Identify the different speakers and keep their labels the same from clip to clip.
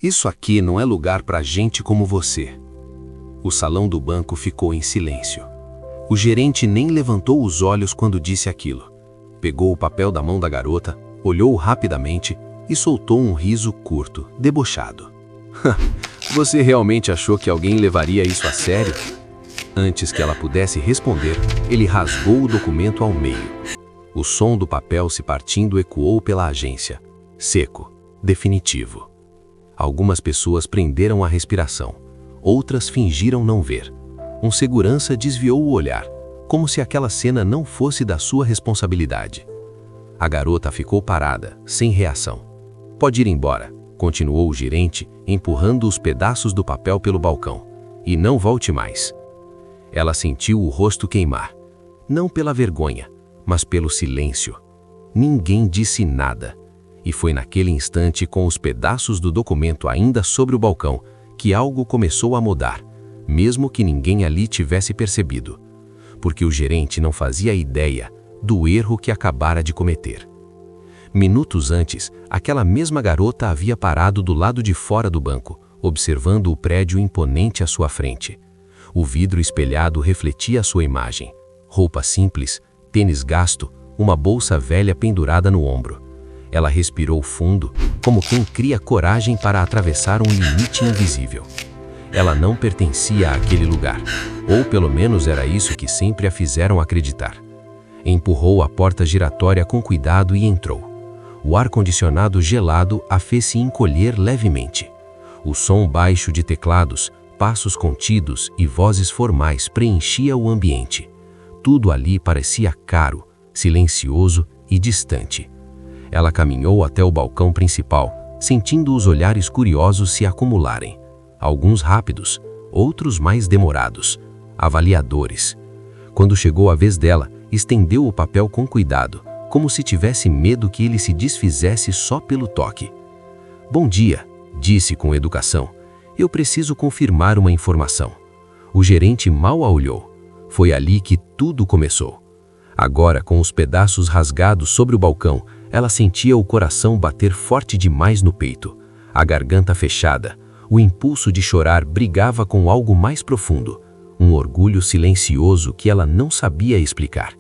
Speaker 1: Isso aqui não é lugar para gente como você. O salão do banco ficou em silêncio. O gerente nem levantou os olhos quando disse aquilo. Pegou o papel da mão da garota, olhou rapidamente e soltou um riso curto, debochado. Você realmente achou que alguém levaria isso a sério? Antes que ela pudesse responder, ele rasgou o documento ao meio. O som do papel se partindo ecoou pela agência. Seco, definitivo. Algumas pessoas prenderam a respiração. Outras fingiram não ver. Um segurança desviou o olhar, como se aquela cena não fosse da sua responsabilidade. A garota ficou parada, sem reação. Pode ir embora, continuou o gerente, empurrando os pedaços do papel pelo balcão. E não volte mais. Ela sentiu o rosto queimar. Não pela vergonha, mas pelo silêncio. Ninguém disse nada. E foi naquele instante, com os pedaços do documento ainda sobre o balcão, que algo começou a mudar, mesmo que ninguém ali tivesse percebido. Porque o gerente não fazia ideia do erro que acabara de cometer. Minutos antes, aquela mesma garota havia parado do lado de fora do banco, observando o prédio imponente à sua frente. O vidro espelhado refletia a sua imagem. Roupa simples, tênis gasto, uma bolsa velha pendurada no ombro. Ela respirou fundo, como quem cria coragem para atravessar um limite invisível. Ela não pertencia àquele lugar, ou pelo menos era isso que sempre a fizeram acreditar. Empurrou a porta giratória com cuidado e entrou. O ar-condicionado gelado a fez-se encolher levemente. O som baixo de teclados, passos contidos e vozes formais preenchia o ambiente. Tudo ali parecia caro, silencioso e distante. Ela caminhou até o balcão principal, sentindo os olhares curiosos se acumularem. Alguns rápidos, outros mais demorados, avaliadores. Quando chegou a vez dela, estendeu o papel com cuidado, como se tivesse medo que ele se desfizesse só pelo toque. Bom dia, disse com educação. Eu preciso confirmar uma informação. O gerente mal a olhou. Foi ali que tudo começou. Agora, com os pedaços rasgados sobre o balcão, ela sentia o coração bater forte demais no peito, a garganta fechada. O impulso de chorar brigava com algo mais profundo, um orgulho silencioso que ela não sabia explicar.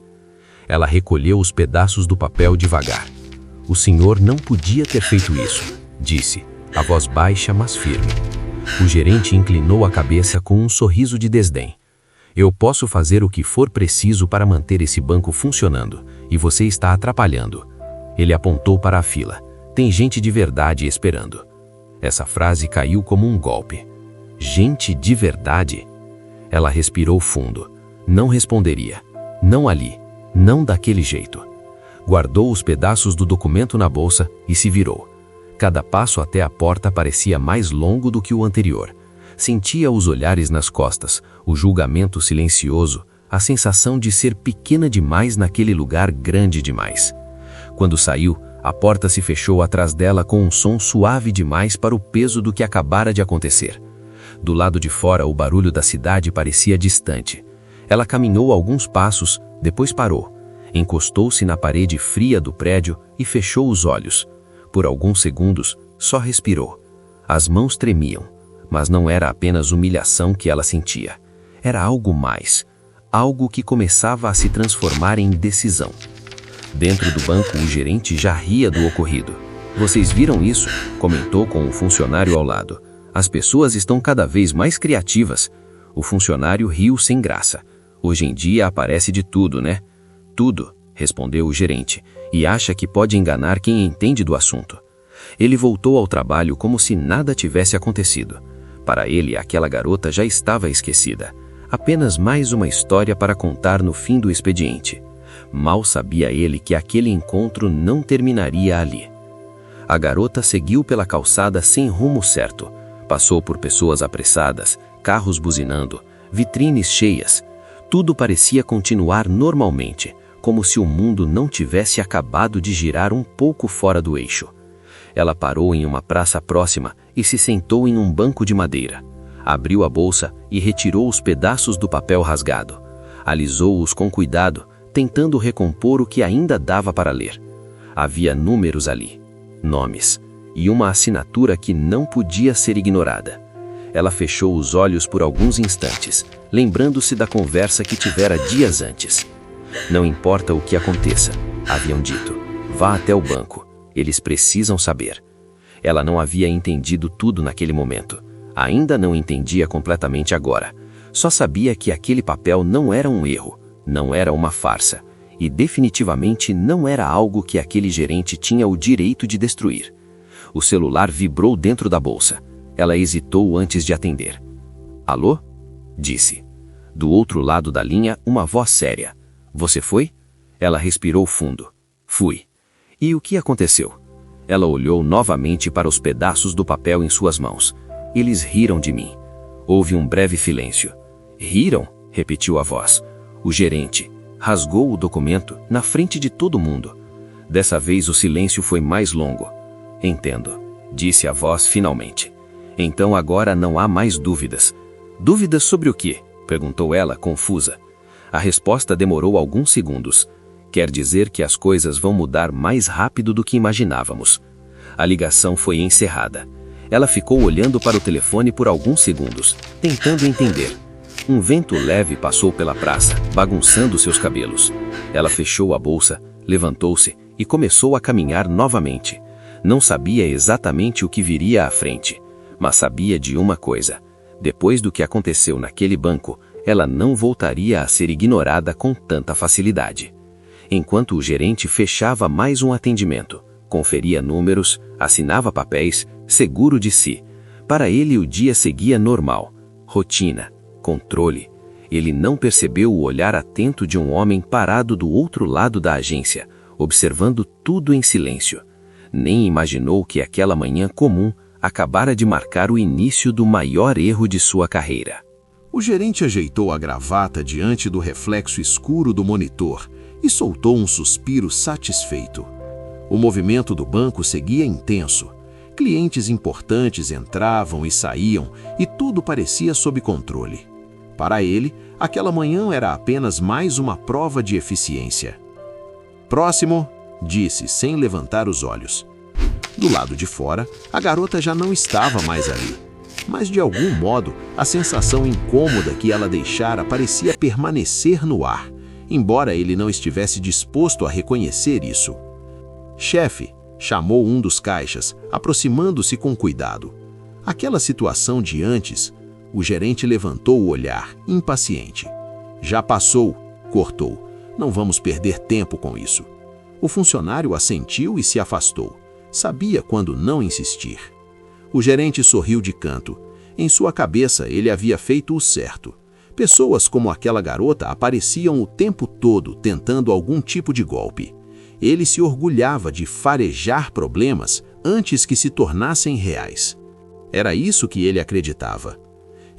Speaker 1: Ela recolheu os pedaços do papel devagar. O senhor não podia ter feito isso, disse, a voz baixa mas firme. O gerente inclinou a cabeça com um sorriso de desdém. Eu posso fazer o que for preciso para manter esse banco funcionando, e você está atrapalhando. Ele apontou para a fila. Tem gente de verdade esperando. Essa frase caiu como um golpe. Gente de verdade? Ela respirou fundo. Não responderia. Não ali. Não daquele jeito. Guardou os pedaços do documento na bolsa e se virou. Cada passo até a porta parecia mais longo do que o anterior. Sentia os olhares nas costas, o julgamento silencioso, a sensação de ser pequena demais naquele lugar grande demais. Quando saiu, a porta se fechou atrás dela com um som suave demais para o peso do que acabara de acontecer. Do lado de fora, o barulho da cidade parecia distante. Ela caminhou alguns passos, depois parou. Encostou-se na parede fria do prédio e fechou os olhos. Por alguns segundos, só respirou. As mãos tremiam, mas não era apenas humilhação que ela sentia. Era algo mais, algo que começava a se transformar em decisão. Dentro do banco, o gerente já ria do ocorrido. Vocês viram isso? Comentou com um funcionário ao lado. As pessoas estão cada vez mais criativas. O funcionário riu sem graça. Hoje em dia aparece de tudo, né? Tudo, respondeu o gerente, e acha que pode enganar quem entende do assunto. Ele voltou ao trabalho como se nada tivesse acontecido. Para ele, aquela garota já estava esquecida. Apenas mais uma história para contar no fim do expediente. Mal sabia ele que aquele encontro não terminaria ali. A garota seguiu pela calçada sem rumo certo. Passou por pessoas apressadas, carros buzinando, vitrines cheias. Tudo parecia continuar normalmente, como se o mundo não tivesse acabado de girar um pouco fora do eixo. Ela parou em uma praça próxima e se sentou em um banco de madeira. Abriu a bolsa e retirou os pedaços do papel rasgado. Alisou-os com cuidado, tentando recompor o que ainda dava para ler. Havia números ali, nomes, e uma assinatura que não podia ser ignorada. Ela fechou os olhos por alguns instantes, lembrando-se da conversa que tivera dias antes. Não importa o que aconteça, haviam dito. Vá até o banco, eles precisam saber. Ela não havia entendido tudo naquele momento. Ainda não entendia completamente agora. Só sabia que aquele papel não era um erro, não era uma farsa, e definitivamente não era algo que aquele gerente tinha o direito de destruir. O celular vibrou dentro da bolsa. Ela hesitou antes de atender. Alô? Disse. Do outro lado da linha, uma voz séria. Você foi? Ela respirou fundo. Fui. E o que aconteceu? Ela olhou novamente para os pedaços do papel em suas mãos. Eles riram de mim. Houve um breve silêncio. Riram? Repetiu a voz. O gerente rasgou o documento na frente de todo mundo. Dessa vez o silêncio foi mais longo. Entendo, disse a voz finalmente. Então agora não há mais dúvidas. Dúvidas sobre o quê? Perguntou ela, confusa. A resposta demorou alguns segundos. Quer dizer que as coisas vão mudar mais rápido do que imaginávamos. A ligação foi encerrada. Ela ficou olhando para o telefone por alguns segundos, tentando entender. Um vento leve passou pela praça, bagunçando seus cabelos. Ela fechou a bolsa, levantou-se e começou a caminhar novamente. Não sabia exatamente o que viria à frente, mas sabia de uma coisa. Depois do que aconteceu naquele banco, ela não voltaria a ser ignorada com tanta facilidade. Enquanto o gerente fechava mais um atendimento, conferia números, assinava papéis, seguro de si. Para ele o dia seguia normal. Rotina, controle. Ele não percebeu o olhar atento de um homem parado do outro lado da agência, observando tudo em silêncio. Nem imaginou que aquela manhã comum acabara de marcar o início do maior erro de sua carreira.
Speaker 2: O gerente ajeitou a gravata diante do reflexo escuro do monitor e soltou um suspiro satisfeito. O movimento do banco seguia intenso. Clientes importantes entravam e saíam e tudo parecia sob controle. Para ele, aquela manhã era apenas mais uma prova de eficiência. Próximo, disse sem levantar os olhos. Do lado de fora, a garota já não estava mais ali. Mas de algum modo, a sensação incômoda que ela deixara parecia permanecer no ar, embora ele não estivesse disposto a reconhecer isso. Chefe, chamou um dos caixas, aproximando-se com cuidado. Aquela situação de antes, o gerente levantou o olhar, impaciente. Já passou, cortou. Não vamos perder tempo com isso. O funcionário assentiu e se afastou. Sabia quando não insistir. O gerente sorriu de canto. Em sua cabeça, ele havia feito o certo. Pessoas como aquela garota apareciam o tempo todo tentando algum tipo de golpe. Ele se orgulhava de farejar problemas antes que se tornassem reais. Era isso que ele acreditava.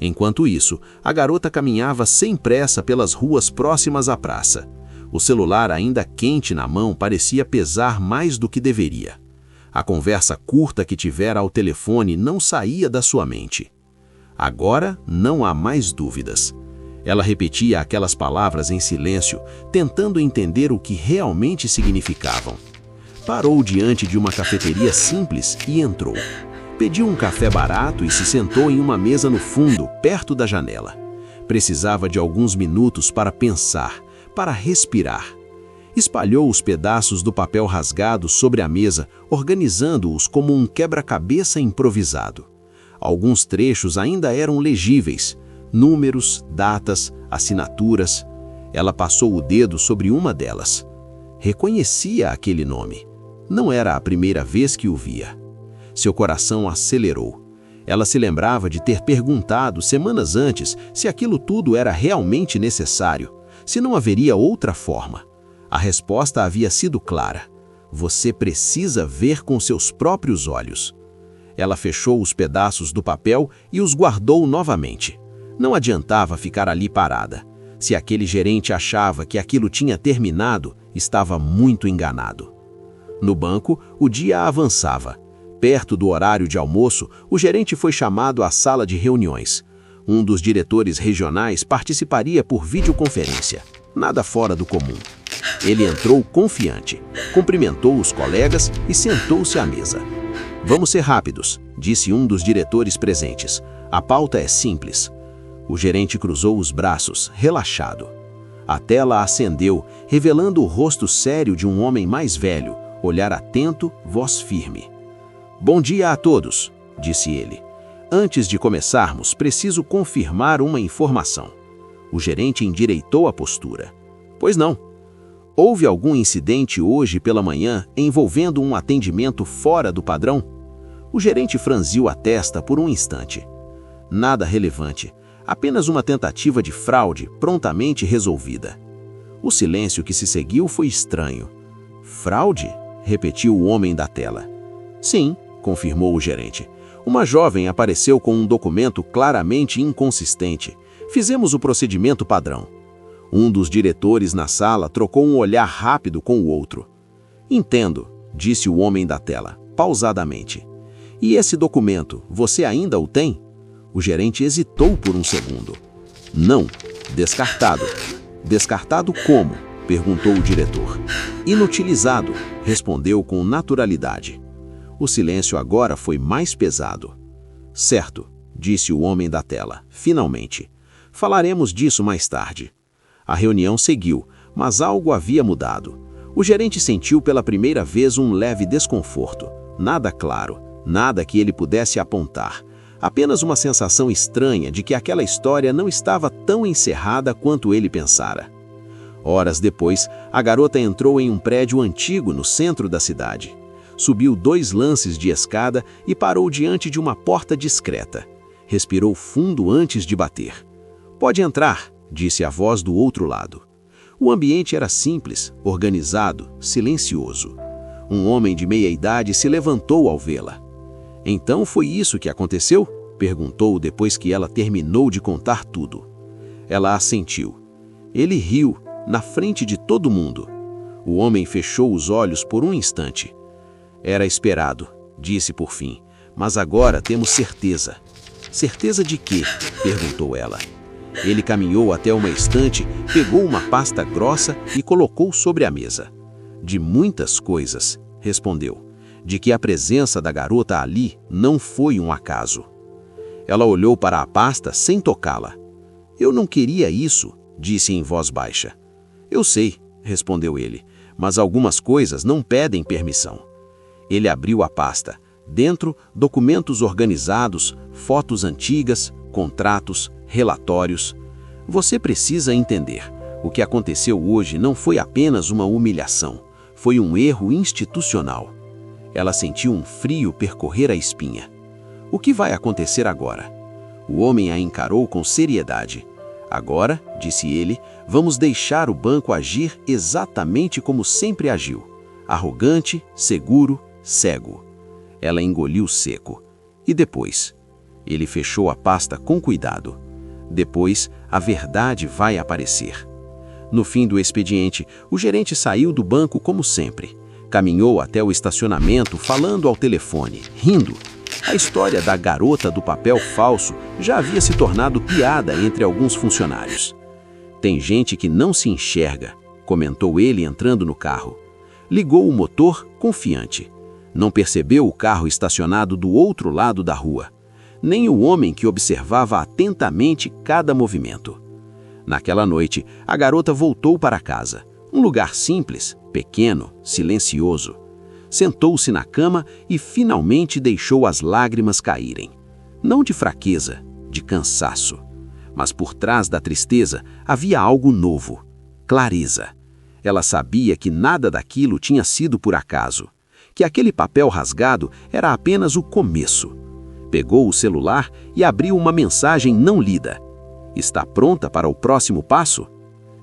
Speaker 2: Enquanto isso, a garota caminhava sem pressa pelas ruas próximas à praça. O celular ainda quente na mão parecia pesar mais do que deveria. A conversa curta que tivera ao telefone não saía da sua mente. Agora não há mais dúvidas. Ela repetia aquelas palavras em silêncio, tentando entender o que realmente significavam. Parou diante de uma cafeteria simples e entrou. Pediu um café barato e se sentou em uma mesa no fundo, perto da janela. Precisava de alguns minutos para pensar, para respirar. Espalhou os pedaços do papel rasgado sobre a mesa, organizando-os como um quebra-cabeça improvisado. Alguns trechos ainda eram legíveis, números, datas, assinaturas. Ela passou o dedo sobre uma delas. Reconhecia aquele nome. Não era a primeira vez que o via. Seu coração acelerou. Ela se lembrava de ter perguntado semanas antes se aquilo tudo era realmente necessário, se não haveria outra forma. A resposta havia sido clara. Você precisa ver com seus próprios olhos. Ela fechou os pedaços do papel e os guardou novamente. Não adiantava ficar ali parada. Se aquele gerente achava que aquilo tinha terminado, estava muito enganado. No banco, o dia avançava. Perto do horário de almoço, o gerente foi chamado à sala de reuniões. Um dos diretores regionais participaria por videoconferência. Nada fora do comum. Ele entrou confiante, cumprimentou os colegas e sentou-se à mesa. Vamos ser rápidos, disse um dos diretores presentes. A pauta é simples. O gerente cruzou os braços, relaxado. A tela acendeu, revelando o rosto sério de um homem mais velho, olhar atento, voz firme. Bom dia a todos, disse ele. Antes de começarmos, preciso confirmar uma informação. O gerente endireitou a postura. Pois não. Houve algum incidente hoje pela manhã envolvendo um atendimento fora do padrão? O gerente franziu a testa por um instante. Nada relevante, apenas uma tentativa de fraude prontamente resolvida. O silêncio que se seguiu foi estranho. Fraude? Repetiu o homem da tela. Sim, confirmou o gerente. Uma jovem apareceu com um documento claramente inconsistente. Fizemos o procedimento padrão. Um dos diretores na sala trocou um olhar rápido com o outro. Entendo, disse o homem da tela, pausadamente. E esse documento, você ainda o tem? O gerente hesitou por um segundo. Não, descartado. Descartado como? Perguntou o diretor. Inutilizado, respondeu com naturalidade. O silêncio agora foi mais pesado. Certo, disse o homem da tela, finalmente. Falaremos disso mais tarde. A reunião seguiu, mas algo havia mudado. O gerente sentiu pela primeira vez um leve desconforto. Nada claro, nada que ele pudesse apontar. Apenas uma sensação estranha de que aquela história não estava tão encerrada quanto ele pensara. Horas depois, a garota entrou em um prédio antigo no centro da cidade. Subiu 2 lances de escada e parou diante de uma porta discreta. Respirou fundo antes de bater. Pode entrar, disse a voz do outro lado. O ambiente era simples, organizado, silencioso. Um homem de meia idade se levantou ao vê-la. Então foi isso que aconteceu? Perguntou depois que ela terminou de contar tudo. Ela assentiu. Ele riu, na frente de todo mundo. O homem fechou os olhos por um instante. Era esperado, disse por fim, mas agora temos certeza. Certeza de quê? Perguntou ela. Ele caminhou até uma estante, pegou uma pasta grossa e colocou sobre a mesa. De muitas coisas, respondeu. De que a presença da garota ali não foi um acaso. Ela olhou para a pasta sem tocá-la. Eu não queria isso, disse em voz baixa. Eu sei, respondeu ele, mas algumas coisas não pedem permissão. Ele abriu a pasta. Dentro, documentos organizados, fotos antigas, contratos, relatórios. Você precisa entender. O que aconteceu hoje não foi apenas uma humilhação. Foi um erro institucional. Ela sentiu um frio percorrer a espinha. O que vai acontecer agora? O homem a encarou com seriedade. Agora, disse ele, vamos deixar o banco agir exatamente como sempre agiu. Arrogante, seguro, cego. Ela engoliu seco. E depois? Ele fechou a pasta com cuidado. Depois, a verdade vai aparecer. No fim do expediente, o gerente saiu do banco como sempre. Caminhou até o estacionamento falando ao telefone, rindo. A história da garota do papel falso já havia se tornado piada entre alguns funcionários. Tem gente que não se enxerga, comentou ele entrando no carro. Ligou o motor, confiante. Não percebeu o carro estacionado do outro lado da rua, nem o homem que observava atentamente cada movimento. Naquela noite, a garota voltou para casa, um lugar simples, pequeno, silencioso. Sentou-se na cama e finalmente deixou as lágrimas caírem. Não de fraqueza, de cansaço. Mas por trás da tristeza havia algo novo, clareza. Ela sabia que nada daquilo tinha sido por acaso, que aquele papel rasgado era apenas o começo. Pegou o celular e abriu uma mensagem não lida. Está pronta para o próximo passo?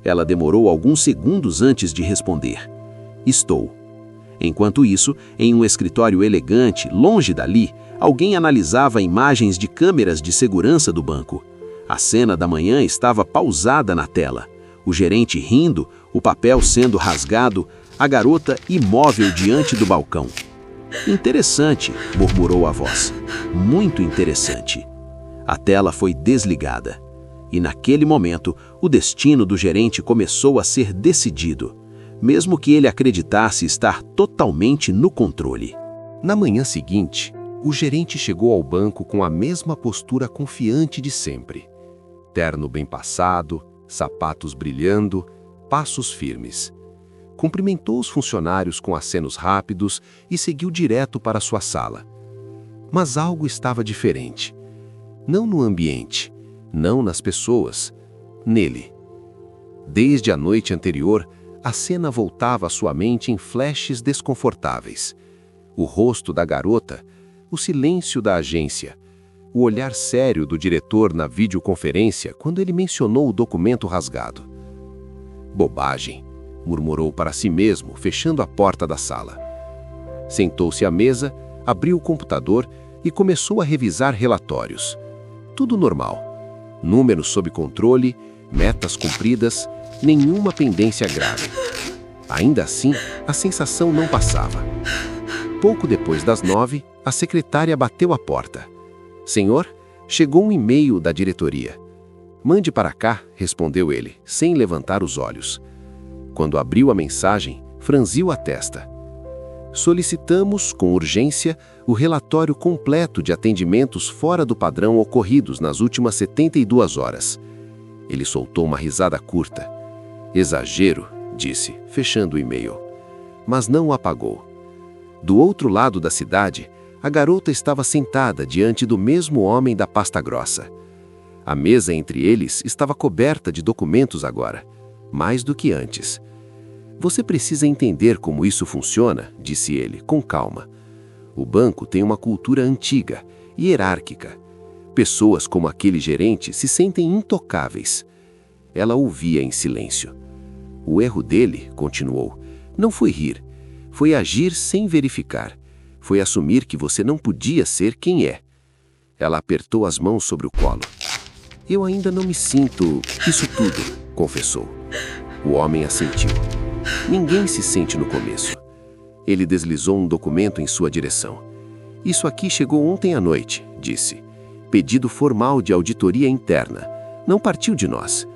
Speaker 2: Ela demorou alguns segundos antes de responder. Estou. Enquanto isso, em um escritório elegante, longe dali, alguém analisava imagens de câmeras de segurança do banco. A cena da manhã estava pausada na tela. O gerente rindo, o papel sendo rasgado, a garota imóvel diante do balcão. Interessante, murmurou a voz. Muito interessante. A tela foi desligada. E naquele momento, o destino do gerente começou a ser decidido, mesmo que ele acreditasse estar totalmente no controle.
Speaker 1: Na manhã seguinte, o gerente chegou ao banco com a mesma postura confiante de sempre. Terno bem passado, sapatos brilhando, passos firmes. Cumprimentou os funcionários com acenos rápidos e seguiu direto para sua sala. Mas algo estava diferente. Não no ambiente, não nas pessoas, nele. Desde a noite anterior, a cena voltava à sua mente em flashes desconfortáveis. O rosto da garota, o silêncio da agência, o olhar sério do diretor na videoconferência quando ele mencionou o documento rasgado. Bobagem, murmurou para si mesmo, fechando a porta da sala. Sentou-se à mesa, abriu o computador e começou a revisar relatórios. Tudo normal. Números sob controle, metas cumpridas, nenhuma pendência grave. Ainda assim, a sensação não passava. Pouco depois das 9, a secretária bateu à porta. Senhor, chegou um e-mail da diretoria. Mande para cá, respondeu ele, sem levantar os olhos. Quando abriu a mensagem, franziu a testa. Solicitamos, com urgência, o relatório completo de atendimentos fora do padrão ocorridos nas últimas 72 horas. Ele soltou uma risada curta. Exagero, disse, fechando o e-mail. Mas não o apagou. Do outro lado da cidade, a garota estava sentada diante do mesmo homem da pasta grossa. A mesa entre eles estava coberta de documentos agora, mais do que antes. Você precisa entender como isso funciona, disse ele, com calma. O banco tem uma cultura antiga, hierárquica. Pessoas como aquele gerente se sentem intocáveis. Ela ouvia em silêncio. O erro dele, continuou, não foi rir. Foi agir sem verificar. Foi assumir que você não podia ser quem é. Ela apertou as mãos sobre o colo. Eu ainda não me sinto isso tudo, confessou. O homem assentiu. Ninguém se sente no começo. Ele deslizou um documento em sua direção. Isso aqui chegou ontem à noite, disse. Pedido formal de auditoria interna. Não partiu de nós.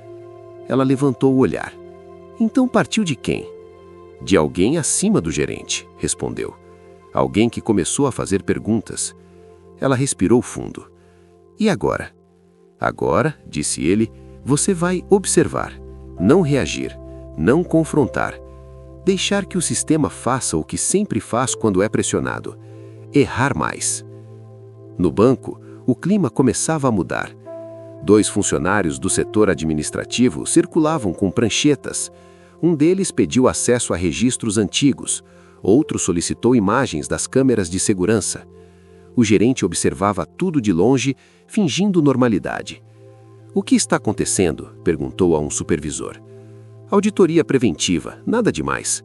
Speaker 1: Ela levantou o olhar. Então partiu de quem? De alguém acima do gerente, respondeu. Alguém que começou a fazer perguntas. Ela respirou fundo. E agora? Agora, disse ele, você vai observar, não reagir, não confrontar. Deixar que o sistema faça o que sempre faz quando é pressionado. Errar mais. No banco, o clima começava a mudar. 2 funcionários do setor administrativo circulavam com pranchetas. Um deles pediu acesso a registros antigos, outro solicitou imagens das câmeras de segurança. O gerente observava tudo de longe, fingindo normalidade. O que está acontecendo? Perguntou a um supervisor. Auditoria preventiva, nada demais.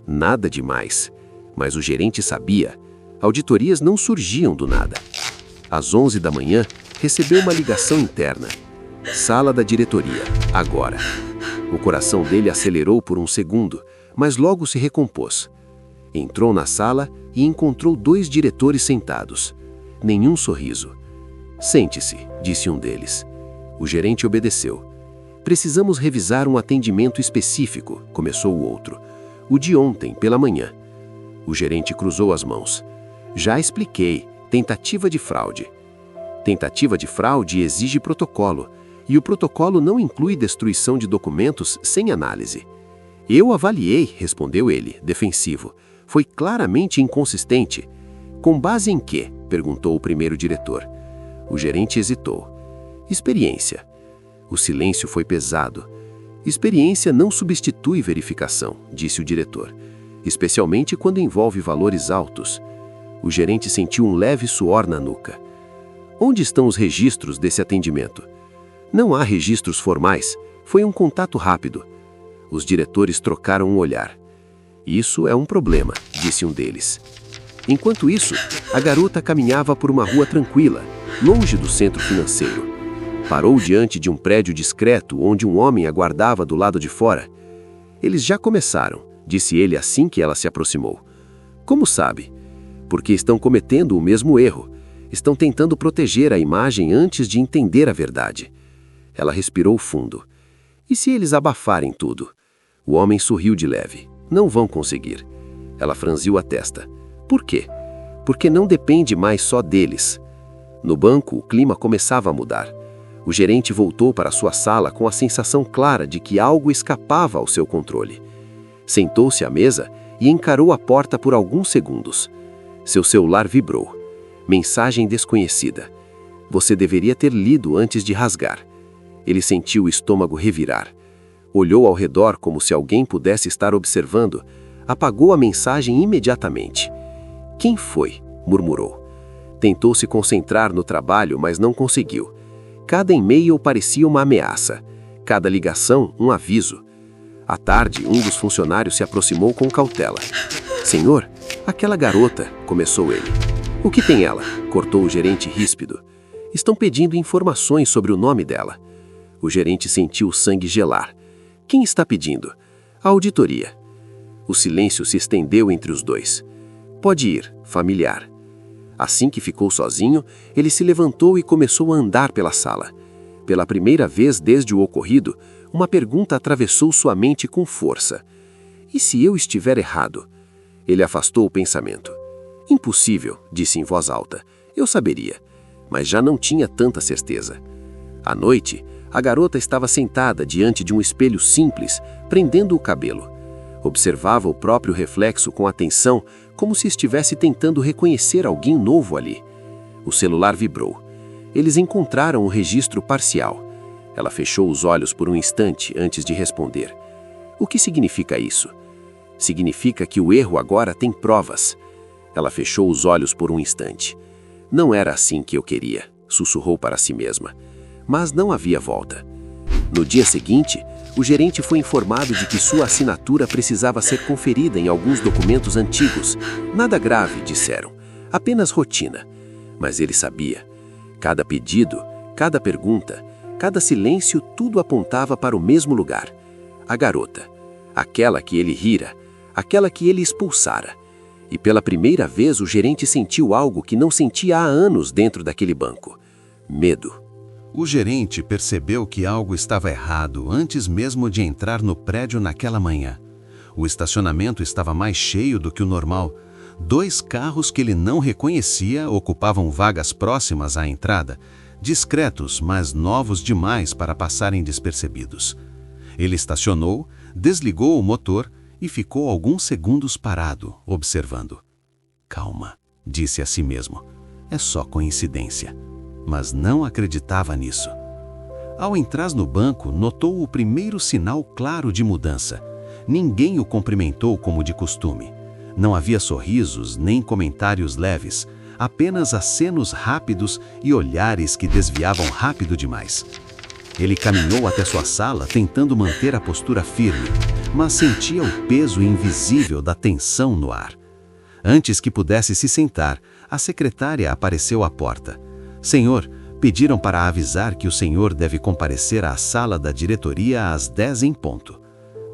Speaker 1: Nada demais. Mas o gerente sabia. Auditorias não surgiam do nada. Às 11 da manhã, recebeu uma ligação interna. Sala da diretoria, agora. O coração dele acelerou por um segundo, mas logo se recompôs. Entrou na sala e encontrou 2 diretores sentados. Nenhum sorriso. Sente-se, disse um deles. O gerente obedeceu. Precisamos revisar um atendimento específico, começou o outro. O de ontem, pela manhã. O gerente cruzou as mãos. Já expliquei, tentativa de fraude. Tentativa de fraude exige protocolo, e o protocolo não inclui destruição de documentos sem análise. Eu avaliei, respondeu ele, defensivo. Foi claramente inconsistente. Com base em quê? Perguntou o primeiro diretor. O gerente hesitou. Experiência. O silêncio foi pesado. Experiência não substitui verificação, disse o diretor, especialmente quando envolve valores altos. O gerente sentiu um leve suor na nuca. Onde estão os registros desse atendimento? Não há registros formais. Foi um contato rápido. Os diretores trocaram um olhar. Isso é um problema, disse um deles. Enquanto isso, a garota caminhava por uma rua tranquila, longe do centro financeiro. Parou diante de um prédio discreto onde um homem aguardava do lado de fora. Eles já começaram, disse ele assim que ela se aproximou. Como sabe? Porque estão cometendo o mesmo erro. Estão tentando proteger a imagem antes de entender a verdade. Ela respirou fundo. E se eles abafarem tudo? O homem sorriu de leve. Não vão conseguir. Ela franziu a testa. Por quê? porque não depende mais só deles. No banco, o clima começava a mudar. O gerente voltou para sua sala com a sensação clara de que algo escapava ao seu controle. Sentou-se à mesa e encarou a porta por alguns segundos. Seu celular vibrou. Mensagem desconhecida. Você deveria ter lido antes de rasgar. Ele sentiu o estômago revirar. Olhou ao redor como se alguém pudesse estar observando. Apagou a mensagem imediatamente. Quem foi? Murmurou. Tentou se concentrar no trabalho, mas não conseguiu. Cada e-mail parecia uma ameaça. Cada ligação, um aviso. À tarde, um dos funcionários se aproximou com cautela. Senhor, aquela garota, começou ele. O que tem ela? Cortou o gerente ríspido. Estão pedindo informações sobre o nome dela. O gerente sentiu o sangue gelar. Quem está pedindo? A auditoria. O silêncio se estendeu entre os dois. Pode ir, familiar. Assim que ficou sozinho, ele se levantou e começou a andar pela sala. Pela primeira vez desde o ocorrido, uma pergunta atravessou sua mente com força. E se eu estiver errado? Ele afastou o pensamento. Impossível, disse em voz alta. Eu saberia, mas já não tinha tanta certeza. À noite, a garota estava sentada diante de um espelho simples, prendendo o cabelo. Observava o próprio reflexo com atenção, como se estivesse tentando reconhecer alguém novo ali. O celular vibrou. Eles encontraram o registro parcial. Ela fechou os olhos por um instante antes de responder. O que significa isso? Significa que o erro agora tem provas. Ela fechou os olhos por um instante. Não era assim que eu queria, sussurrou para si mesma. Mas não havia volta. No dia seguinte, o gerente foi informado de que sua assinatura precisava ser conferida em alguns documentos antigos. Nada grave, disseram. Apenas rotina. Mas ele sabia. Cada pedido, cada pergunta, cada silêncio, tudo apontava para o mesmo lugar. A garota. Aquela que ele rira. Aquela que ele expulsara. E pela primeira vez o gerente sentiu algo que não sentia há anos dentro daquele banco. Medo.
Speaker 3: O gerente percebeu que algo estava errado antes mesmo de entrar no prédio naquela manhã. O estacionamento estava mais cheio do que o normal. 2 carros que ele não reconhecia ocupavam vagas próximas à entrada, discretos, mas novos demais para passarem despercebidos. Ele estacionou, desligou o motor e ficou alguns segundos parado, observando. Calma, disse a si mesmo. É só coincidência. Mas não acreditava nisso. Ao entrar no banco, notou o primeiro sinal claro de mudança. Ninguém o cumprimentou como de costume. Não havia sorrisos nem comentários leves, apenas acenos rápidos e olhares que desviavam rápido demais. Ele caminhou até sua sala tentando manter a postura firme, mas sentia o peso invisível da tensão no ar. Antes que pudesse se sentar, a secretária apareceu à porta. Senhor, pediram para avisar que o senhor deve comparecer à sala da diretoria às 10 em ponto.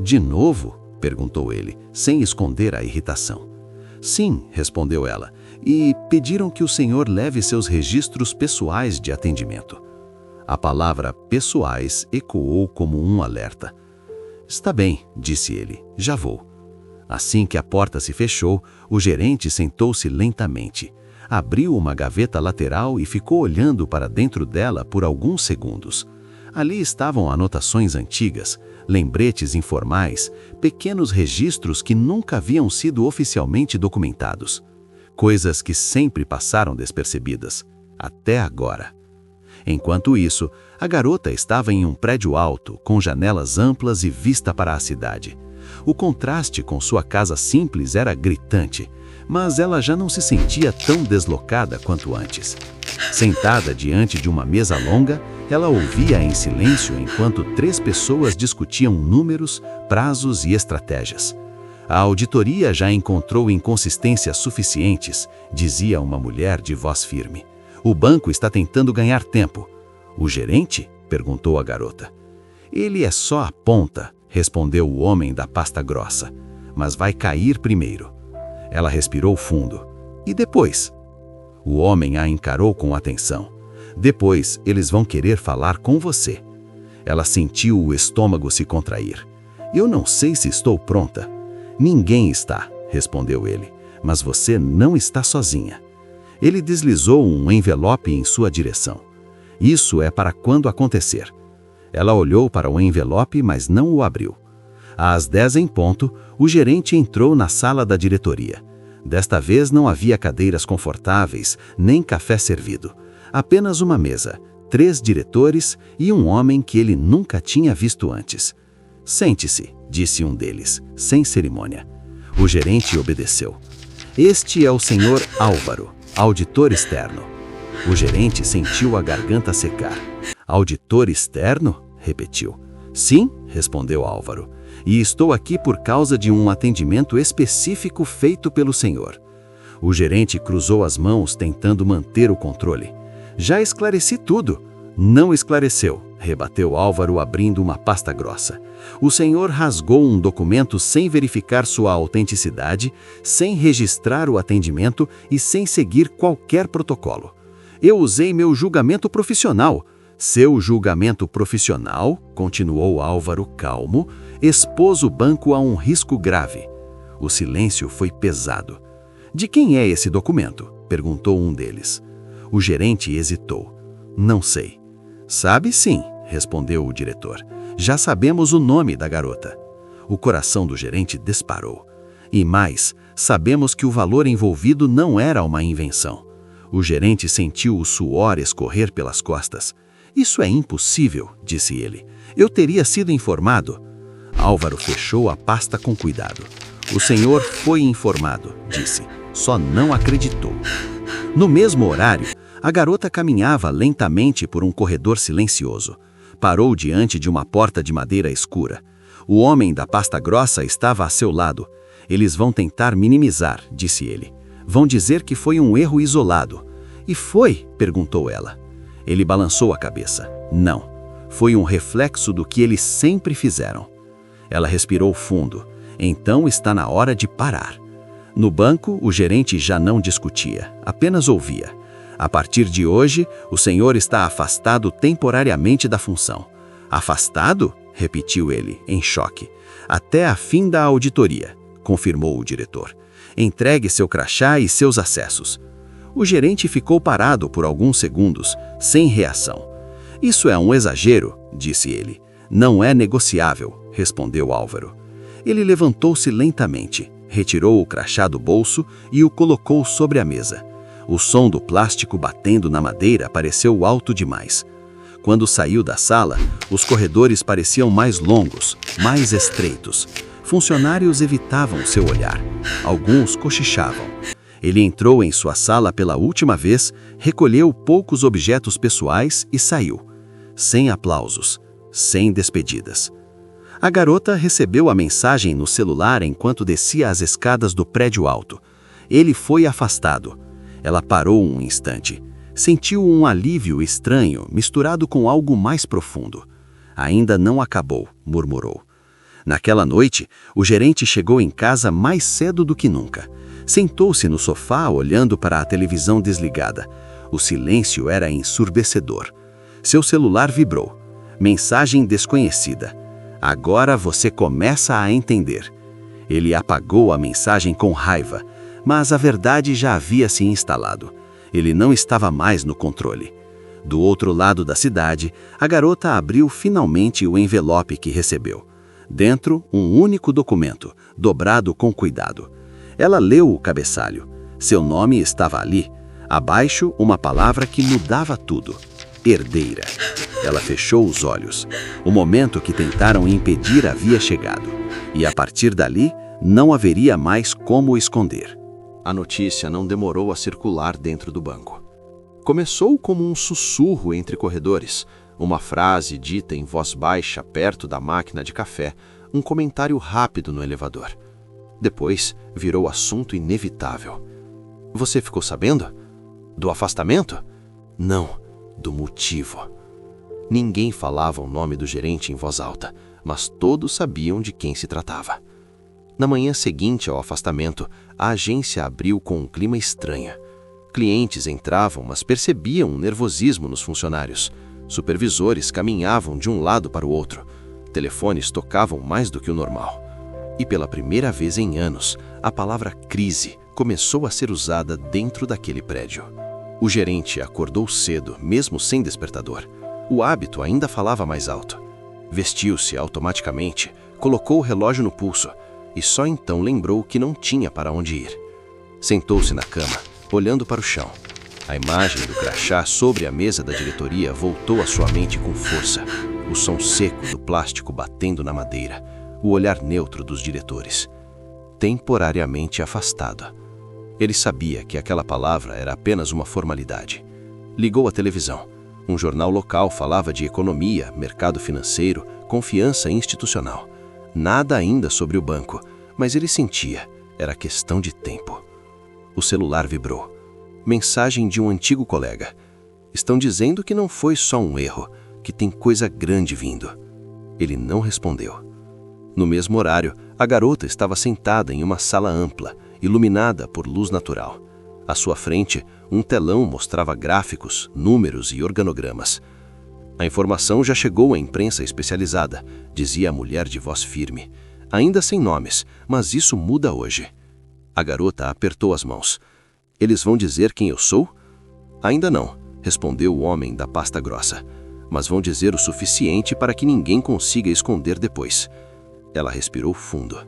Speaker 3: De novo? Perguntou ele, sem esconder a irritação. Sim, respondeu ela, e pediram que o senhor leve seus registros pessoais de atendimento. A palavra pessoais ecoou como um alerta. Está bem, disse ele, já vou. Assim que a porta se fechou, o gerente sentou-se lentamente. Abriu uma gaveta lateral e ficou olhando para dentro dela por alguns segundos. Ali estavam anotações antigas, lembretes informais, pequenos registros que nunca haviam sido oficialmente documentados. Coisas que sempre passaram despercebidas, até agora. Enquanto isso, a garota estava em um prédio alto, com janelas amplas e vista para a cidade. O contraste com sua casa simples era gritante, mas ela já não se sentia tão deslocada quanto antes. Sentada diante de uma mesa longa, ela ouvia em silêncio enquanto 3 pessoas discutiam números, prazos e estratégias. A auditoria já encontrou inconsistências suficientes, dizia uma mulher de voz firme. O banco está tentando ganhar tempo. O gerente? Perguntou a garota. Ele é só a ponta, respondeu o homem da pasta grossa, mas vai cair primeiro. Ela respirou fundo. E depois? O homem a encarou com atenção. Depois, eles vão querer falar com você. Ela sentiu o estômago se contrair. Eu não sei se estou pronta. Ninguém está, respondeu ele, mas você não está sozinha. Ele deslizou um envelope em sua direção. Isso é para quando acontecer. Ela olhou para o envelope, mas não o abriu. Às 10 em ponto, o gerente entrou na sala da diretoria. Desta vez não havia cadeiras confortáveis, nem café servido. Apenas uma mesa, 3 diretores e um homem que ele nunca tinha visto antes. "Sente-se", disse um deles, sem cerimônia. O gerente obedeceu. "Este é o senhor Álvaro, auditor externo." O gerente sentiu a garganta secar. "Auditor externo?" repetiu. "Sim", respondeu Álvaro. "E estou aqui por causa de um atendimento específico feito pelo senhor." O gerente cruzou as mãos tentando manter o controle. "Já esclareci tudo." "Não esclareceu", rebateu Álvaro abrindo uma pasta grossa. "O senhor rasgou um documento sem verificar sua autenticidade, sem registrar o atendimento e sem seguir qualquer protocolo. Eu usei meu julgamento profissional." "Seu julgamento profissional", continuou Álvaro calmo, "expôs o banco a um risco grave." O silêncio foi pesado. "De quem é esse documento?" perguntou um deles. O gerente hesitou. "Não sei." "Sabe sim", respondeu o diretor. "Já sabemos o nome da garota." O coração do gerente disparou. "E mais, sabemos que o valor envolvido não era uma invenção." O gerente sentiu o suor escorrer pelas costas. "Isso é impossível", disse ele. "Eu teria sido informado." Álvaro fechou a pasta com cuidado. "O senhor foi informado", disse. "Só não acreditou." No mesmo horário, a garota caminhava lentamente por um corredor silencioso. Parou diante de uma porta de madeira escura. O homem da pasta grossa estava a seu lado. "Eles vão tentar minimizar", disse ele. "Vão dizer que foi um erro isolado." "E foi?" perguntou ela. Ele balançou a cabeça. "Não. Foi um reflexo do que eles sempre fizeram." Ela respirou fundo. "Então está na hora de parar." No banco, o gerente já não discutia, apenas ouvia. "A partir de hoje, o senhor está afastado temporariamente da função." "Afastado?" repetiu ele, em choque. "Até a fim da auditoria", confirmou o diretor. "Entregue seu crachá e seus acessos." O gerente ficou parado por alguns segundos, sem reação. "Isso é um exagero", disse ele. "Não é negociável", respondeu Álvaro. Ele levantou-se lentamente, retirou o crachá do bolso e o colocou sobre a mesa. O som do plástico batendo na madeira pareceu alto demais. Quando saiu da sala, os corredores pareciam mais longos, mais estreitos. Funcionários evitavam seu olhar. Alguns cochichavam. Ele entrou em sua sala pela última vez, recolheu poucos objetos pessoais e saiu. Sem aplausos, sem despedidas. A garota recebeu a mensagem no celular enquanto descia as escadas do prédio alto. Ele foi afastado. Ela parou um instante. Sentiu um alívio estranho, misturado com algo mais profundo. "Ainda não acabou", murmurou. Naquela noite, o gerente chegou em casa mais cedo do que nunca. Sentou-se no sofá olhando para a televisão desligada. O silêncio era ensurdecedor. Seu celular vibrou. Mensagem desconhecida. "Agora você começa a entender." Ele apagou a mensagem com raiva, mas a verdade já havia se instalado. Ele não estava mais no controle. Do outro lado da cidade, a garota abriu finalmente o envelope que recebeu. Dentro, um único documento, dobrado com cuidado. Ela leu o cabeçalho. Seu nome estava ali. Abaixo, uma palavra que mudava tudo. Herdeira. Ela fechou os olhos. O momento que tentaram impedir havia chegado. E a partir dali, não haveria mais como esconder.
Speaker 2: A notícia não demorou a circular dentro do banco. Começou como um sussurro entre corredores, uma frase dita em voz baixa perto da máquina de café, um comentário rápido no elevador. Depois, virou assunto inevitável. "Você ficou sabendo? Do afastamento?" "Não, do motivo." Ninguém falava o nome do gerente em voz alta, mas todos sabiam de quem se tratava. Na manhã seguinte ao afastamento, a agência abriu com um clima estranho. Clientes entravam, mas percebiam um nervosismo nos funcionários. Supervisores caminhavam de um lado para o outro. Telefones tocavam mais do que o normal. E pela primeira vez em anos, a palavra crise começou a ser usada dentro daquele prédio. O gerente acordou cedo, mesmo sem despertador. O hábito ainda falava mais alto. Vestiu-se automaticamente, colocou o relógio no pulso e só então lembrou que não tinha para onde ir. Sentou-se na cama, olhando para o chão. A imagem do crachá sobre a mesa da diretoria voltou à sua mente com força. O som seco do plástico batendo na madeira, o olhar neutro dos diretores. Temporariamente afastado. Ele sabia que aquela palavra era apenas uma formalidade. Ligou a televisão. Um jornal local falava de economia, mercado financeiro, confiança institucional. Nada ainda sobre o banco, mas ele sentia, era questão de tempo. O celular vibrou. Mensagem de um antigo colega. Estão dizendo que não foi só um erro, que tem coisa grande vindo. Ele não respondeu. No mesmo horário, a garota estava sentada em uma sala ampla, iluminada por luz natural. À sua frente, um telão mostrava gráficos, números e organogramas. A informação já chegou à imprensa especializada, dizia a mulher de voz firme. Ainda sem nomes, mas isso muda hoje. A garota apertou as mãos. Eles vão dizer quem eu sou? Ainda não, respondeu o homem da pasta grossa. Mas vão dizer o suficiente para que ninguém consiga esconder depois. Ela respirou fundo.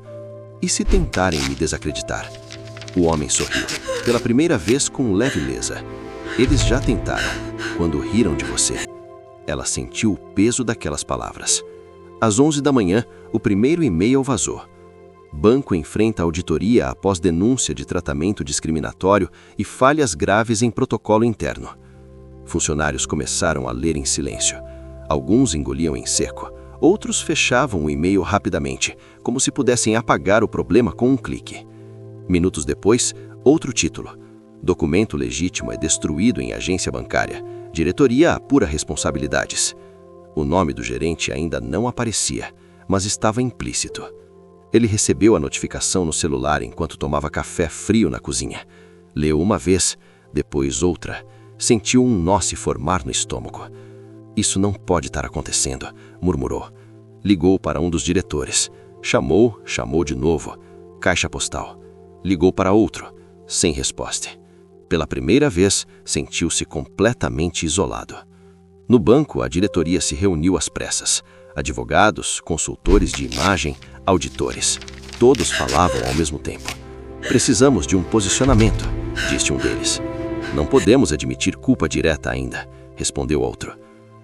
Speaker 2: E se tentarem me desacreditar? O homem sorriu, pela primeira vez com leveleza. Eles já tentaram, quando riram de você. Ela sentiu o peso daquelas palavras. Às 11 da manhã, o primeiro e-mail vazou. Banco enfrenta auditoria após denúncia de tratamento discriminatório e falhas graves em protocolo interno. Funcionários começaram a ler em silêncio. Alguns engoliam em seco. Outros fechavam o e-mail rapidamente, como se pudessem apagar o problema com um clique. Minutos depois, outro título. Documento legítimo é destruído em agência bancária. Diretoria apura responsabilidades. O nome do gerente ainda não aparecia, mas estava implícito. Ele recebeu a notificação no celular enquanto tomava café frio na cozinha. Leu uma vez, depois outra. Sentiu um nó se formar no estômago. Isso não pode estar acontecendo, murmurou. Ligou para um dos diretores. Chamou de novo. Caixa postal. Ligou para outro, sem resposta. Pela primeira vez, sentiu-se completamente isolado. No banco, a diretoria se reuniu às pressas. Advogados, consultores de imagem, auditores. Todos falavam ao mesmo tempo. Precisamos de um posicionamento, disse um deles. Não podemos admitir culpa direta ainda, respondeu outro.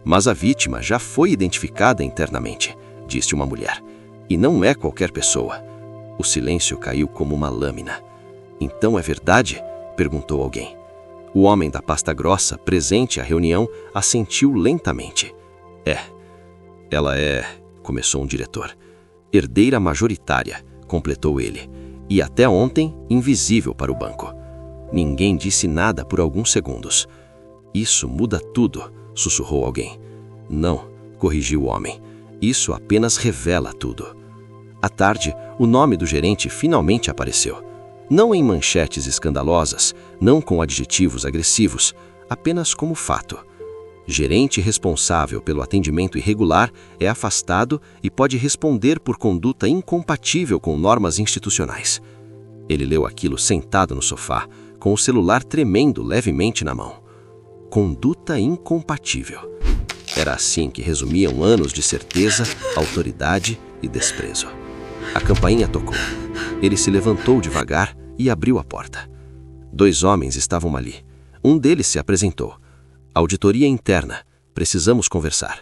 Speaker 2: Mas a vítima já foi identificada internamente, disse uma mulher. E não é qualquer pessoa. O silêncio caiu como uma lâmina. Então é verdade? Perguntou alguém. O homem da pasta grossa, presente à reunião, assentiu lentamente. Ela é, começou um diretor. Herdeira majoritária, completou ele. E até ontem, invisível para o banco. Ninguém disse nada por alguns segundos. Isso muda tudo, sussurrou alguém. Não, corrigiu o homem. Isso apenas revela tudo. À tarde, o nome do gerente finalmente apareceu. Não em manchetes escandalosas, não com adjetivos agressivos, apenas como fato. Gerente responsável pelo atendimento irregular é afastado e pode responder por conduta incompatível com normas institucionais. Ele leu aquilo sentado no sofá, com o celular tremendo levemente na mão. Conduta incompatível. Era assim que resumiam anos de certeza, autoridade e desprezo. A campainha tocou. Ele se levantou devagar e abriu a porta. 2 homens estavam ali. Um deles se apresentou. Auditoria interna. Precisamos conversar.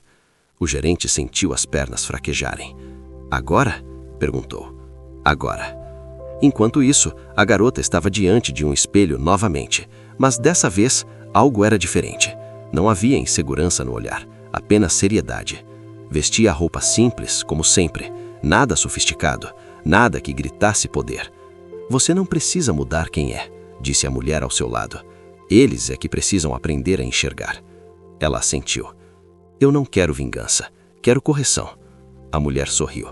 Speaker 2: O gerente sentiu as pernas fraquejarem. Agora? Perguntou. Agora. Enquanto isso, a garota estava diante de um espelho novamente, mas dessa vez algo era diferente. Não havia insegurança no olhar, apenas seriedade. Vestia roupa simples, como sempre, nada sofisticado, nada que gritasse poder. Você não precisa mudar quem é, disse a mulher ao seu lado. Eles é que precisam aprender a enxergar. Ela assentiu. Eu não quero vingança, quero correção. A mulher sorriu.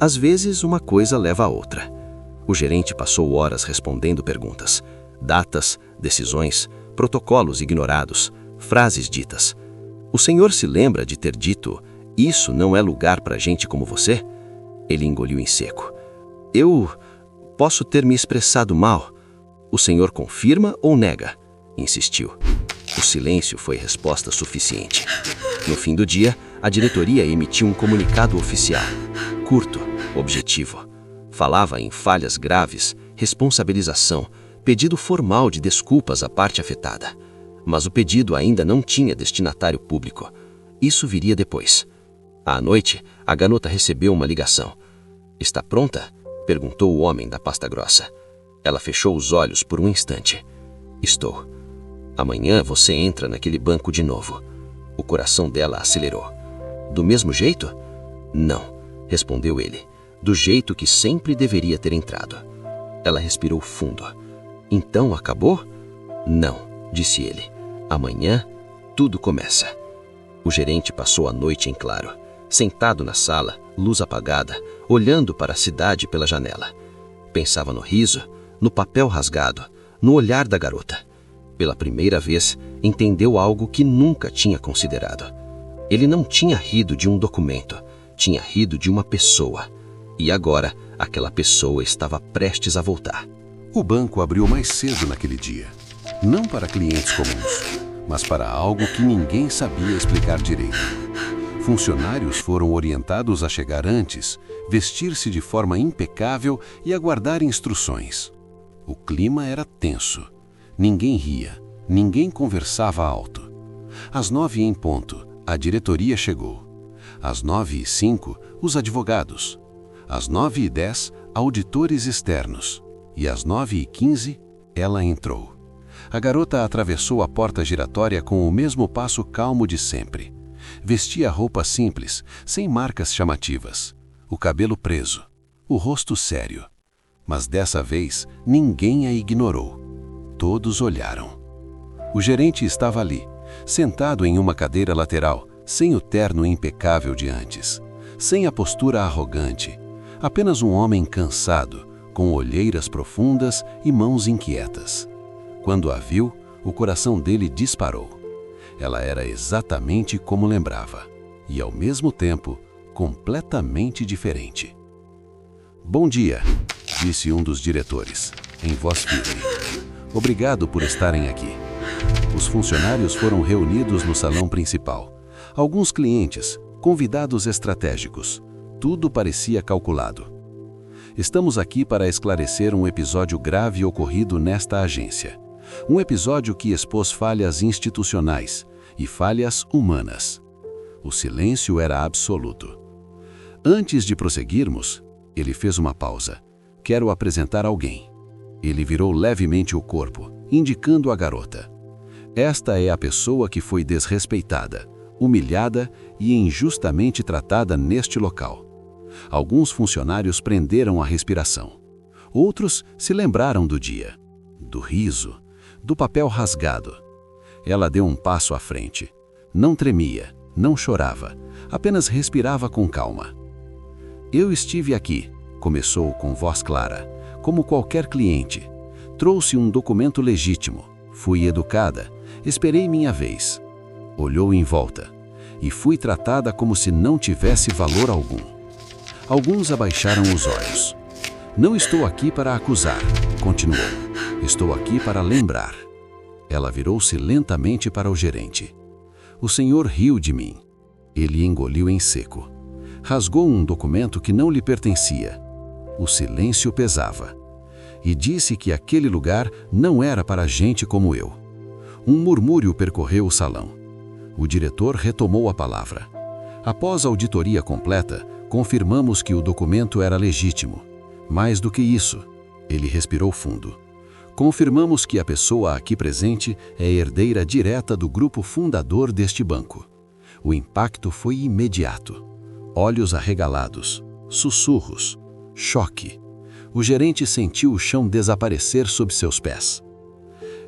Speaker 2: Às vezes uma coisa leva a outra. O gerente passou horas respondendo perguntas. Datas, decisões, protocolos ignorados, frases ditas. O senhor se lembra de ter dito, isso não é lugar para gente como você? Ele engoliu em seco. Eu posso ter me expressado mal. O senhor confirma ou nega? Insistiu. O silêncio foi resposta suficiente. No fim do dia, a diretoria emitiu um comunicado oficial. Curto, objetivo. Falava em falhas graves, responsabilização, pedido formal de desculpas à parte afetada. Mas o pedido ainda não tinha destinatário público. Isso viria depois. À noite, a garota recebeu uma ligação. "Está pronta?" perguntou o homem da pasta grossa. Ela fechou os olhos por um instante. "Estou. Amanhã você entra naquele banco de novo." O coração dela acelerou. "Do mesmo jeito?" "Não", respondeu ele. "Do jeito que sempre deveria ter entrado." Ela respirou fundo. "Então acabou?" "Não", disse ele. "Amanhã tudo começa." O gerente passou a noite em claro, sentado na sala, luz apagada, olhando para a cidade pela janela. Pensava no riso, no papel rasgado, no olhar da garota. Pela primeira vez, entendeu algo que nunca tinha considerado. Ele não tinha rido de um documento, tinha rido de uma pessoa. E agora, aquela pessoa estava prestes a voltar.
Speaker 3: O banco abriu mais cedo naquele dia. Não para clientes comuns, mas para algo que ninguém sabia explicar direito. Funcionários foram orientados a chegar antes, vestir-se de forma impecável e aguardar instruções. O clima era tenso. Ninguém ria, ninguém conversava alto. Às 9 em ponto, a diretoria chegou. Às 9:05, os advogados. Às 9:10, auditores externos. E às 9:15, ela entrou. A garota atravessou a porta giratória com o mesmo passo calmo de sempre. Vestia roupa simples, sem marcas chamativas. O cabelo preso, o rosto sério. Mas dessa vez, ninguém a ignorou. Todos olharam. O gerente estava ali, sentado em uma cadeira lateral, sem o terno impecável de antes, sem a postura arrogante, apenas um homem cansado, com olheiras profundas e mãos inquietas. Quando a viu, o coração dele disparou. Ela era exatamente como lembrava, e ao mesmo tempo, completamente diferente. "Bom dia", disse um dos diretores, em voz firme. "Obrigado por estarem aqui." Os funcionários foram reunidos no salão principal. Alguns clientes, convidados estratégicos. Tudo parecia calculado. "Estamos aqui para esclarecer um episódio grave ocorrido nesta agência. Um episódio que expôs falhas institucionais e falhas humanas." O silêncio era absoluto. "Antes de prosseguirmos", ele fez uma pausa. "Quero apresentar alguém." Ele virou levemente o corpo, indicando a garota. "Esta é a pessoa que foi desrespeitada, humilhada e injustamente tratada neste local." Alguns funcionários prenderam a respiração. Outros se lembraram do dia, do riso, do papel rasgado. Ela deu um passo à frente. Não tremia, não chorava, apenas respirava com calma. "Eu estive aqui", começou com voz clara, "como qualquer cliente. Trouxe um documento legítimo. Fui educada. Esperei minha vez." Olhou em volta. "E fui tratada como se não tivesse valor algum." Alguns abaixaram os olhos. "Não estou aqui para acusar", continuou. "Estou aqui para lembrar." Ela virou-se lentamente para o gerente. "O senhor riu de mim." Ele engoliu em seco. Rasgou um documento que não lhe pertencia. O silêncio pesava. "E disse que aquele lugar não era para gente como eu." Um murmúrio percorreu o salão. O diretor retomou a palavra. "Após a auditoria completa, confirmamos que o documento era legítimo. Mais do que isso," ele respirou fundo. "Confirmamos que a pessoa aqui presente é herdeira direta do grupo fundador deste banco." O impacto foi imediato. Olhos arregalados, sussurros, choque. O gerente sentiu o chão desaparecer sob seus pés.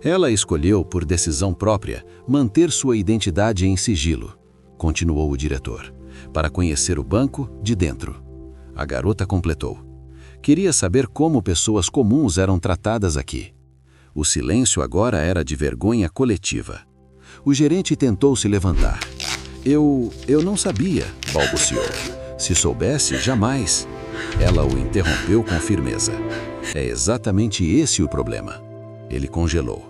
Speaker 3: "Ela escolheu, por decisão própria, manter sua identidade em sigilo", continuou o diretor, "para conhecer o banco de dentro." A garota completou. "Queria saber como pessoas comuns eram tratadas aqui." O silêncio agora era de vergonha coletiva. O gerente tentou se levantar. Eu não sabia", balbuciou. "Se soubesse, jamais." Ela o interrompeu com firmeza. "É exatamente esse o problema."
Speaker 2: Ele congelou.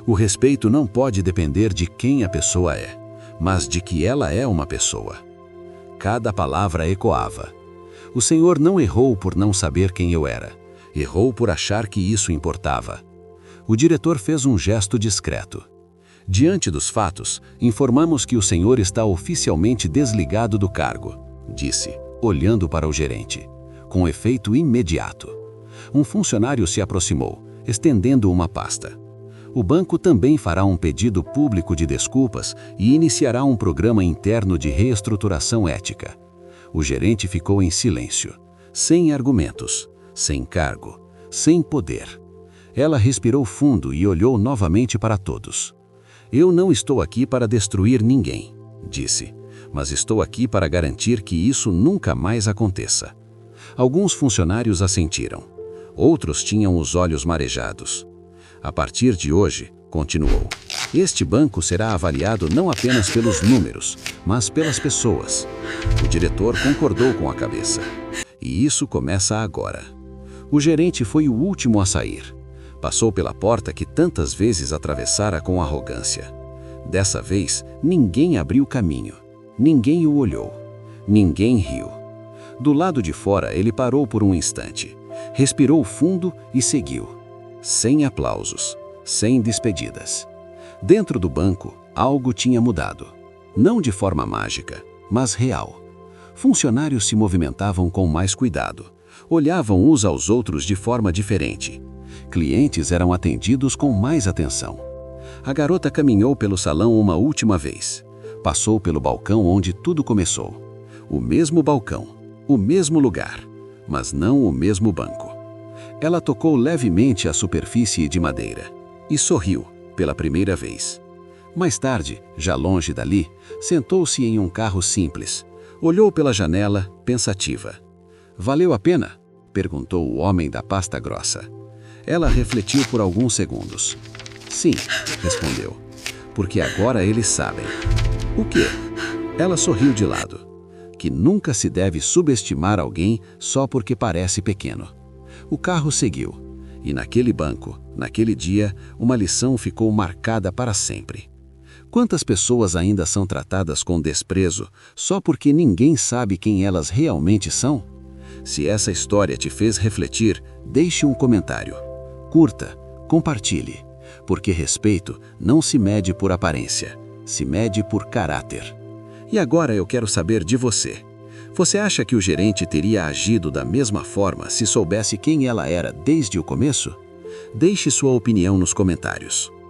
Speaker 2: O respeito não pode depender de quem a pessoa é, mas de que ela é uma pessoa. Cada palavra ecoava. O Senhor não errou por não saber quem eu era. Errou por achar que isso importava. O diretor fez um gesto discreto. Diante dos fatos, informamos que o senhor está oficialmente desligado do cargo, disse, olhando para o gerente. Com efeito imediato. Um funcionário se aproximou, estendendo uma pasta. O banco também fará um pedido público de desculpas e iniciará um programa interno de reestruturação ética. O gerente ficou em silêncio, sem argumentos, sem cargo, sem poder. Ela respirou fundo e olhou novamente para todos. Eu não estou aqui para destruir ninguém, disse, mas estou aqui para garantir que isso nunca mais aconteça. Alguns funcionários assentiram. Outros tinham os olhos marejados. A partir de hoje, continuou, este banco será avaliado não apenas pelos números, mas pelas pessoas. O diretor concordou com a cabeça. E isso começa agora. O gerente foi o último a sair. Passou pela porta que tantas vezes atravessara com arrogância. Dessa vez, ninguém abriu caminho. Ninguém o olhou. Ninguém riu. Do lado de fora, ele parou por um instante. Respirou fundo e seguiu. Sem aplausos, sem despedidas. Dentro do banco, algo tinha mudado. Não de forma mágica, mas real. Funcionários se movimentavam com mais cuidado. Olhavam uns aos outros de forma diferente. Clientes eram atendidos com mais atenção. A garota caminhou pelo salão uma última vez. Passou pelo balcão onde tudo começou. O mesmo balcão, o mesmo lugar, mas não o mesmo banco. Ela tocou levemente a superfície de madeira e sorriu pela primeira vez. Mais tarde, já longe dali, sentou-se em um carro simples. Olhou pela janela, pensativa. Valeu a pena? Perguntou o homem da pasta grossa. Ela refletiu por alguns segundos. Sim, respondeu. Porque agora eles sabem. O quê? Ela sorriu de lado. Que nunca se deve subestimar alguém só porque parece pequeno. O carro seguiu. E naquele banco, naquele dia, uma lição ficou marcada para sempre. Quantas pessoas ainda são tratadas com desprezo só porque ninguém sabe quem elas realmente são? Se essa história te fez refletir, deixe um comentário. Curta, compartilhe, porque respeito não se mede por aparência, se mede por caráter. E agora eu quero saber de você. Você acha que o gerente teria agido da mesma forma se soubesse quem ela era desde o começo? Deixe sua opinião nos comentários.